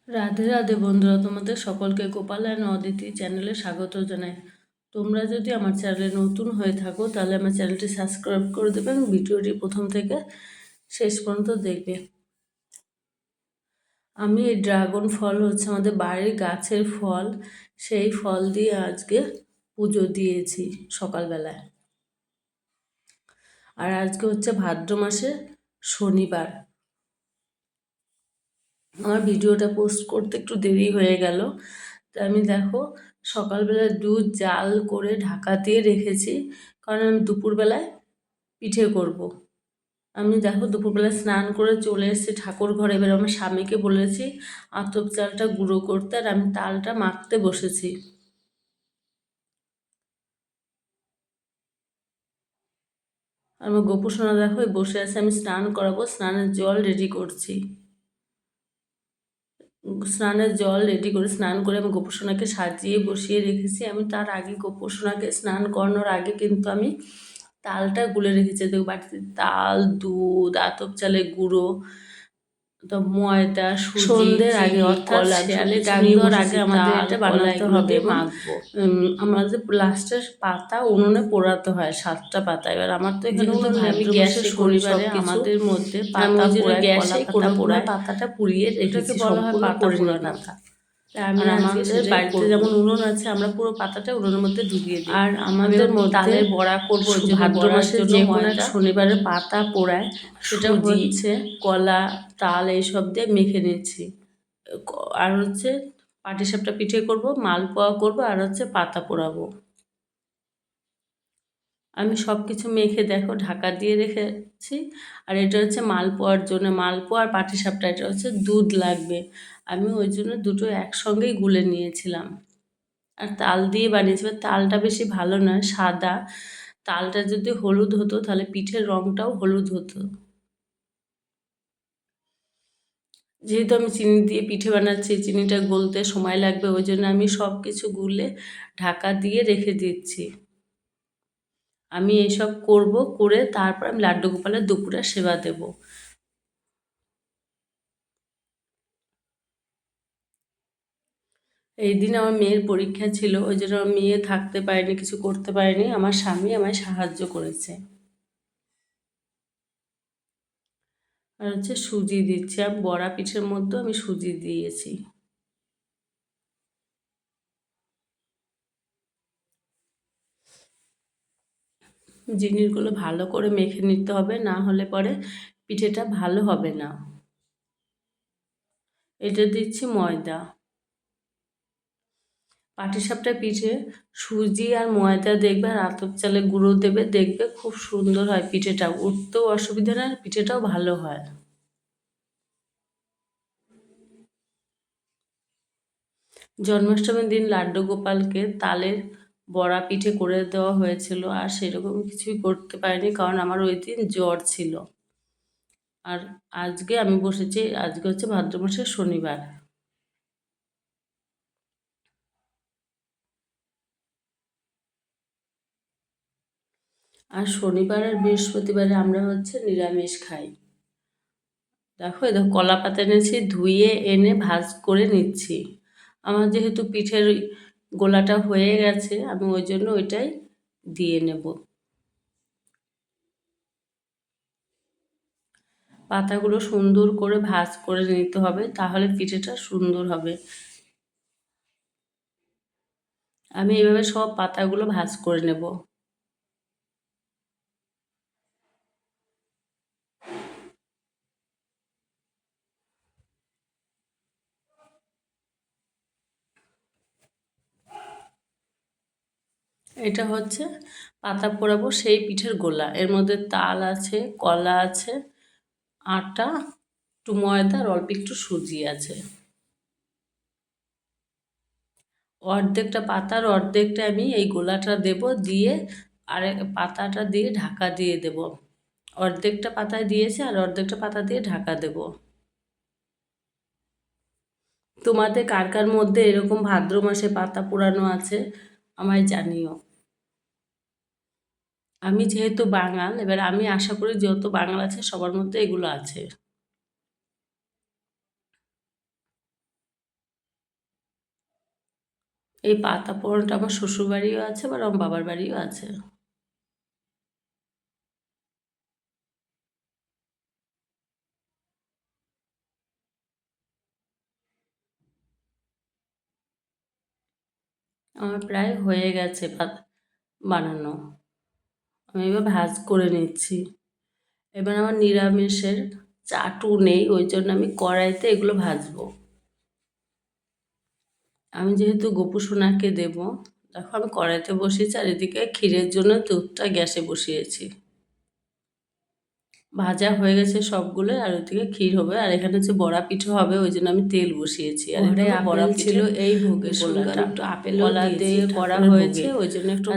রাধে রাধে বন্ধুরা, তোমাদের সকলকে গোপাল অ্যান্ড অদিতি চ্যানেলে স্বাগত জানাই। তোমরা যদি আমার চ্যানেলে নতুন হয়ে থাকো তাহলে আমার চ্যানেলটি সাবস্ক্রাইব করে দেবে এবং ভিডিওটি প্রথম থেকে শেষ পর্যন্ত দেখবে। আমি এই ড্রাগন ফল হচ্ছে আমাদের বাড়ির গাছের ফল, সেই ফল দিয়ে আজকে পুজো দিয়েছি সকালবেলায়। আর আজকে হচ্ছে ভাদ্র মাসে শনিবার। আমার ভিডিওটা পোস্ট করতে একটু দেরি হয়ে গেল, তা আমি দেখো সকালবেলা দুধ জাল করে ঢাকা দিয়ে রেখেছি, কারণ আমি দুপুরবেলায় পিঠে করব। আমি দেখো দুপুরবেলা স্নান করে চলে এসেছি ঠাকুর ঘরে। এবার আমার স্বামীকে বলেছি আতপ চালটা গুঁড়ো করতে, আর আমি তালটা মাখতে বসেছি। আর আমার গোপুসোনা দেখো বসে আছে, আমি স্নান করাবো, স্নানের জল রেডি করছি। স্নানের জল রেডি করে স্নান করে আমি গোপুসোনাকে সাজিয়ে বসিয়ে রেখেছি। আমি তার আগে গোপুসোনাকে স্নান করানোর আগে কিন্তু আমি তালটা গুলে রেখেছি। দেখো বাটিতে তাল, দুধ, আতপ চালের গুঁড়ো, তো ময়দা, সন্ধ্যের আগে অর্থাৎ শেয়ালে ডাক দেওয়ার আগে আমাদের এটা বানাতে হবে, মাখবো। আমাদের লাস্টের পাতা উনুনে পোড়াতে হয় 7টা পাতা। এবার আমার তো এখানে আমি গ্যাসে শনিবারে আমাদের মধ্যে পাতা পোড়ায়, গ্যাসে কোনো পাতাটা পুড়িয়ে রেখেছি, বলা হয় পাতা পোড়ানো। আমি আমাদের বাড়িতে যেমন উনুন আছে, আমরা পুরো পাতাটা উনুনের মধ্যে ঢুকিয়ে দিই। আর আমাদের তালের বড়া করবো, ভাদ্র মাসে যে কোনো এক শনিবারের পাতা পোড়ায়, সেটা হচ্ছে কলা, তাল এইসব দিয়ে মেখে নিচ্ছি। আর হচ্ছে পাটিসাপটা পিঠে করব, মালপোয়া করব, আর হচ্ছে পাতা পোড়াবো। আমি সব কিছু মেখে দেখো ঢাকা দিয়ে রেখেছি। আর এটা হচ্ছে মালপোয়ার জন্য, মালপোয়া আর পাটিসাপটা এটা হচ্ছে দুধ লাগবে। আমি ওই জন্য দুটো একসঙ্গেই গুলে নিয়েছিলাম। আর তাল দিয়ে বানিয়েছি। তালটা বেশি ভালো নয়, সাদা। তালটা যদি হলুদ হতো তাহলে পিঠের রঙটাও হলুদ হতো। যেহেতু আমি চিনি দিয়ে পিঠে বানাচ্ছি, চিনিটা গলতে সময় লাগবে, ওই জন্য আমি সব কিছু গুলে ঢাকা দিয়ে রেখে দিচ্ছি। আমি এইসব করব, করে তারপর আমি লাড্ডু গোপালের দুপুরে সেবা দেব। এই দিন আমার মেয়ের পরীক্ষা ছিল, ওই জন্য আমার মেয়ে থাকতে পারেনি, কিছু করতে পারেনি। আমার স্বামী আমায় সাহায্য করেছে। আর হচ্ছে সুজি দিচ্ছি, আর বড়া পিঠের মধ্যে আমি সুজি দিয়েছি। জিনিসগুলো ভালো করে মেখে নিতে হবে, না হলে পরে পিঠেটা ভালো হবে না। এটা দিচ্ছি ময়দা। পাটিসাপটা পিঠে সুজি আর ময়দা দেখবে, আর আতপ চালের গুঁড়ো দেবে, দেখবে খুব সুন্দর হয় পিঠেটা, উঠতেও অসুবিধা না, পিঠেটাও ভালো হয়। জন্মাষ্টমীর দিন লাড্ডু গোপালকে তালের বড়া পিঠে করে দেওয়া হয়েছিল, আর সেরকম কিছুই করতে পারিনি, কারণ আমার ওই দিন জ্বর ছিল। আর আজকে আমি বসেছি, আজকে হচ্ছে ভাদ্র মাসের শনিবার। আর শনিবার আর বৃহস্পতিবারে আমরা হচ্ছে নিরামিষ খাই। দেখো দেখো কলা পাতা এনেছি, ধুয়ে এনে ভাজ করে নিচ্ছি। আমার যেহেতু পিঠের গোলাটা হয়ে গেছে, আমি ওই জন্য ওইটাই দিয়ে নেব। পাতাগুলো সুন্দর করে ভাজ করে নিতে হবে, তাহলে পিঠেটা সুন্দর হবে। আমি এইভাবে সব পাতাগুলো ভাজ করে নেব। এটা হচ্ছে পাতা পোড়াবো সেই পিঠের গোলা, এর মধ্যে তাল আছে, কলা আছে, আটা, একটু ময়দা আর অল্প একটু সুজি আছে। অর্ধেকটা পাতার অর্ধেকটা আমি এই গোলাটা দেব, দিয়ে আর পাতাটা দিয়ে ঢাকা দিয়ে দেব। অর্ধেকটা পাতায় দিয়েছি আর অর্ধেকটা পাতা দিয়ে ঢাকা দেব। তোমাদের কার কার মধ্যে এরকম ভাদ্র মাসে পাতা পোড়ানো আছে আমায় জানিও। আমি যেহেতু বাঙাল, এবার আমি আশা করি যত বাঙাল আছে সবার মধ্যে এগুলো আছে। এই পাতা পোড়াটা আমার শ্বশুর বাড়িও আছে, আবার আমার বাবার বাড়িও আছে। আমার প্রায় হয়ে গেছে বানানো। আমি এবার ভাজ করে নিচ্ছি। এবার আমার নিরামিষের চাটু নেই, ওই জন্য আমি কড়াইতে এগুলো ভাজবো। আমি যেহেতু গোপু সোনাকে দেবো, দেখো আমি কড়াইতে বসিয়েছি আর এদিকে ক্ষীরের জন্য দুধটা গ্যাসে বসিয়েছি। ভাজা হয়ে গেছে সবগুলো, আর ওদিকে ক্ষীর হবে, আর এখানে হচ্ছে বড়া পিঠে হবে, ওই জন্য আমি তেল বসিয়েছি। আর এখানে বড়া ছিল এই ভোগের সঙ্গে একটু আপেল দিয়ে করা হয়েছে, ওই জন্য একটু